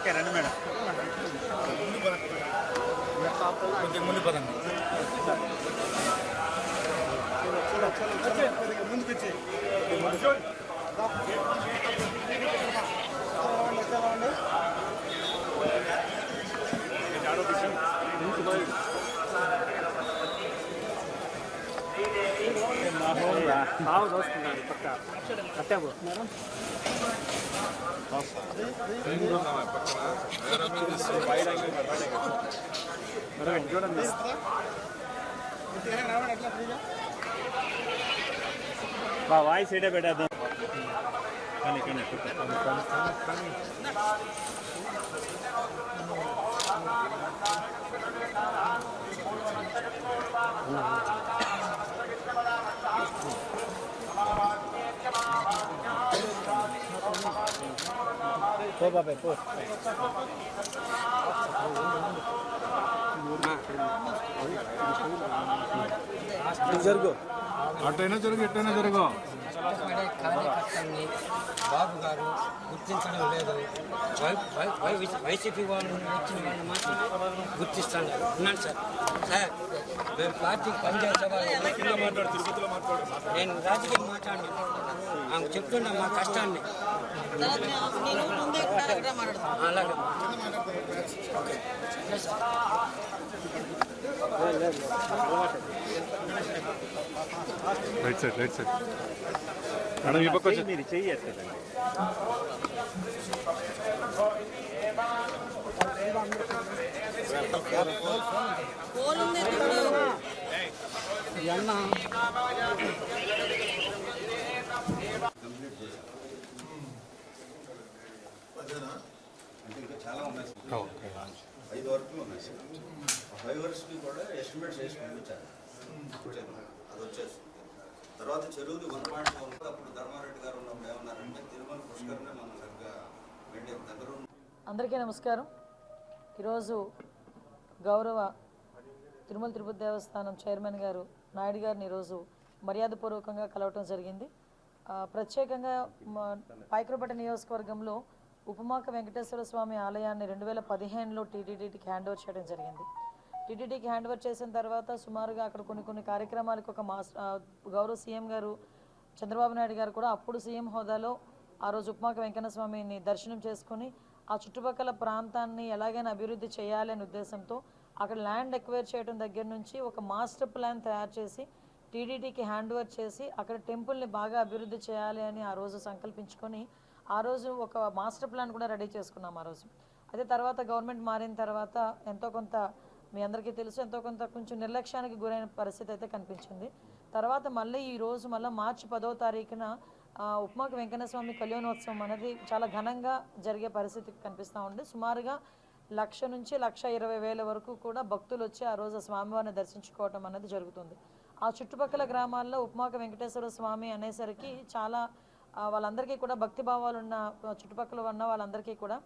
Okay రండి madam. కొంచెం ముందు పదండి. ముందుకు వచ్చి బాగా చూస్తున్నాను పక్క అట్టాబు మేడం. చూడండి బా వాయిస్ ఏడే పెట్టేద్దాం. కానీ పో బాబాయ్ పో. జరుగు అట్టైనా జరుగు ఎట్టైనా జరుగు. బాబు గారు గుర్తించడం లేదు. వైసీపీ వాళ్ళు వచ్చిన వాళ్ళు మాత్రం గుర్తిస్తాను ఉన్నాను సార్. సార్ మేము పార్టీకి పనిచేసే వాళ్ళు నేను రాజకీయం మాట్లాడినా ఆమె చెప్తున్నా మా కష్టాన్ని. అలాగే రైట్ సైడ్ మేడం. ఈ పక్క వచ్చి మీరు చెయ్యట్లేదండి. అంటే ఇంకా చాలా ఉన్నాయి సార్. 5 వరకు ఉన్నాయి సార్. 5 వరకుకి కూడా ఎస్టిమేట్స్ వేసి పంపించారు. అది వచ్చేస్తుంది. తర్వాత చెరువుది 1.4 అప్పుడు ధర్మారెడ్డి గారు ఉన్నప్పుడు ఏమన్నారంటే తిరుమల పుష్కర్నే మనం సరిగ్గా మెయింటైన్ దగ్గర. అందరికీ నమస్కారం. ఈరోజు గౌరవ తిరుమల తిరుపతి దేవస్థానం చైర్మన్ గారు నాయుడు గారిని ఈరోజు మర్యాదపూర్వకంగా కలవటం జరిగింది. ప్రత్యేకంగా పాయకరపేట నియోజకవర్గంలో ఉపమాక వెంకటేశ్వర స్వామి ఆలయాన్ని 2015లో టీటీడీకి హ్యాండ్ ఓవర్ చేయడం జరిగింది. టీటీడీకి హ్యాండ్ ఓవర్ చేసిన తర్వాత సుమారుగా అక్కడ కొన్ని కార్యక్రమాలకు ఒక గౌరవ సీఎం గారు చంద్రబాబు నాయుడు గారు కూడా అప్పుడు సీఎం హోదాలో ఆ రోజు ఉపమాక వెంకన్న స్వామిని దర్శనం చేసుకుని ఆ చుట్టుపక్కల ప్రాంతాన్ని ఎలాగైనా అభివృద్ధి చేయాలి అనే ఉద్దేశంతో అక్కడ ల్యాండ్ ఎక్వైర్ చేయడం దగ్గర నుంచి ఒక మాస్టర్ ప్లాన్ తయారు చేసి టీటీడీకి హ్యాండ్ ఓవర్ చేసి అక్కడ టెంపుల్ని బాగా అభివృద్ధి చేయాలి అని ఆ రోజు సంకల్పించుకొని ఆ రోజు ఒక మాస్టర్ ప్లాన్ కూడా రెడీ చేసుకున్నాం ఆ రోజు. అదే తర్వాత గవర్నమెంట్ మారిన తర్వాత ఎంతో కొంత మీ అందరికీ తెలుసు ఎంతో కొంత కొంచెం నిర్లక్ష్యానికి గురైన పరిస్థితి అయితే కనిపించింది. తర్వాత మళ్ళీ ఈరోజు మార్చి 10వ తారీఖున ఉపమాక వెంకన్న స్వామి కళ్యాణోత్సవం అనేది చాలా ఘనంగా జరిగే పరిస్థితి కనిపిస్తూ ఉంది. సుమారుగా 1,00,000 నుంచి 1,20,000 వరకు కూడా భక్తులు వచ్చి ఆ రోజు స్వామివారిని దర్శించుకోవటం అనేది జరుగుతుంది. ఆ చుట్టుపక్కల గ్రామాల్లో ఉపమాక వెంకటేశ్వర స్వామి అనేసరికి చాలా వాళ్ళందరికీ కూడా భక్తి భావాలు ఉన్న చుట్టుపక్కల ఉన్న వాళ్ళందరికీ కూడా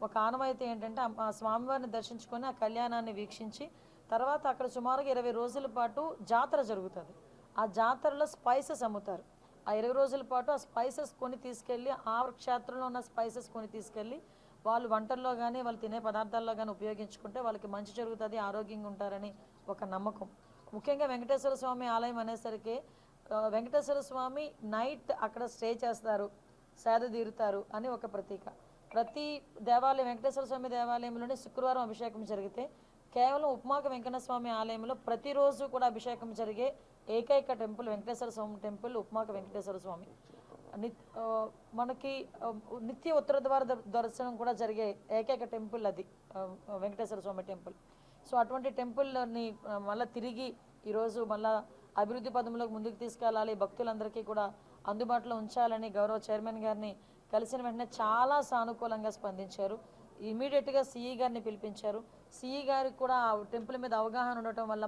ఒక ఆనవాయితీ ఏంటంటే ఆ స్వామివారిని దర్శించుకొని ఆ కళ్యాణాన్ని వీక్షించి తర్వాత అక్కడ సుమారుగా 20 రోజుల పాటు జాతర జరుగుతుంది. ఆ జాతరలో స్పైసెస్ అమ్ముతారు. ఆ 20 రోజుల పాటు ఆ స్పైసెస్ కొని తీసుకెళ్ళి ఆ క్షేత్రంలో ఉన్న స్పైసెస్ కొని తీసుకెళ్ళి వాళ్ళు వంటల్లో కానీ వాళ్ళు తినే పదార్థాల్లో కానీ ఉపయోగించుకుంటే వాళ్ళకి మంచి జరుగుతుంది, ఆరోగ్యంగా ఉంటారని ఒక నమ్మకం. ముఖ్యంగా వెంకటేశ్వర స్వామి ఆలయం అనేసరికి వెంకటేశ్వర స్వామి నైట్ అక్కడ స్టే చేస్తారు, సేద తీరుతారు అని ఒక ప్రతీక. ప్రతి దేవాలయం వెంకటేశ్వర స్వామి దేవాలయంలోనే శుక్రవారం అభిషేకం జరిగితే కేవలం ఉపమాక వెంకన్న స్వామి ఆలయంలో ప్రతిరోజు కూడా అభిషేకం జరిగే ఏకైక టెంపుల్ వెంకటేశ్వర స్వామి టెంపుల్ ఉపమాక వెంకటేశ్వర స్వామి. మనకి నిత్య ఉత్తర ద్వార దర్శనం కూడా జరిగే ఏకైక టెంపుల్ అది వెంకటేశ్వర స్వామి టెంపుల్. సో అటువంటి టెంపుల్ని మళ్ళీ తిరిగి ఈరోజు మళ్ళీ అభివృద్ధి పదంలోకి ముందుకు తీసుకెళ్ళాలి, భక్తులందరికీ కూడా అందుబాటులో ఉంచాలని గౌరవ చైర్మన్ గారిని కలిసిన వెంటనే చాలా సానుకూలంగా స్పందించారు. ఇమీడియట్గా సిఈ గారిని పిలిపించారు. సిఈ గారికి కూడా ఆ టెంపుల్ మీద అవగాహన ఉండటం వల్ల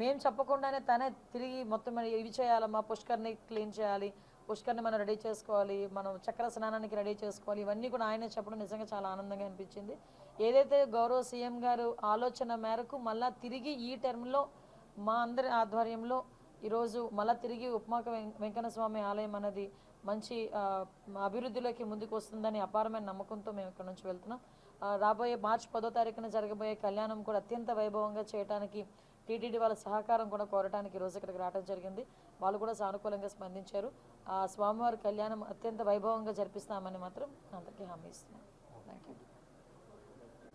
మేము చెప్పకుండానే తనే తిరిగి మొత్తం ఇవి చేయాలమ్మా, పుష్కర్ని క్లీన్ చేయాలి, పుష్కర్ని మనం రెడీ చేసుకోవాలి, మనం చక్ర స్నానానికి రెడీ చేసుకోవాలి, ఇవన్నీ కూడా ఆయనే చెప్పడం నిజంగా చాలా ఆనందంగా అనిపించింది. ఏదైతే గౌరవ సీఎం గారు ఆలోచన మేరకు మళ్ళీ తిరిగి ఈ టర్మ్లో మా అందరి ఆధ్వర్యంలో ఈరోజు మళ్ళీ తిరిగి ఉపమాక వెంకన్న స్వామి ఆలయం అన్నది మంచి అభివృద్ధిలోకి ముందుకు వస్తుందని అపారమైన నమ్మకంతో మేము ఇక్కడ నుంచి వెళ్తున్నాం. రాబోయే మార్చి 10వ తారీఖున జరగబోయే కళ్యాణం కూడా అత్యంత వైభవంగా చేయడానికి టీటీడీ వాళ్ళ సహకారం కూడా కోరడానికి ఈరోజు ఇక్కడికి రావడం జరిగింది. వాళ్ళు కూడా సానుకూలంగా స్పందించారు. ఆ స్వామివారి కళ్యాణం అత్యంత వైభవంగా జరిపిస్తామని మాత్రం అందరికీ హామీ ఇస్తున్నాం. Thank you.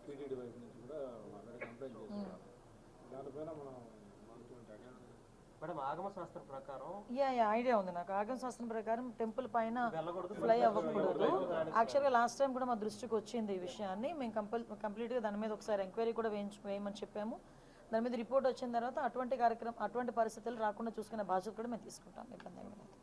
టీటీడీ వైపు నుంచి కూడా ఆల్రెడీ కంప్లైంట్ చేస్తున్నారు. దానిపైన మనం మేడం ఆగమ శాస్త్రం ప్రకారం ఐడియా ఉంది నాకు. ఆగమ శాస్త్రం ప్రకారం టెంపుల్ పైన ఫ్లై అవ్వకూడదు. యాక్చువల్గా లాస్ట్ టైం కూడా మా దృష్టికి వచ్చింది ఈ విషయాన్ని. మేము కంప్లీట్గా దాని మీద ఒకసారి ఎంక్వైరీ కూడా వేయమని చెప్పాము. దాని మీద రిపోర్ట్ వచ్చిన తర్వాత అటువంటి పరిస్థితులు రాకుండా చూసుకునే బాధ్యత కూడా మేము తీసుకుంటాం. ఇబ్బంది ఏమీ లేదు.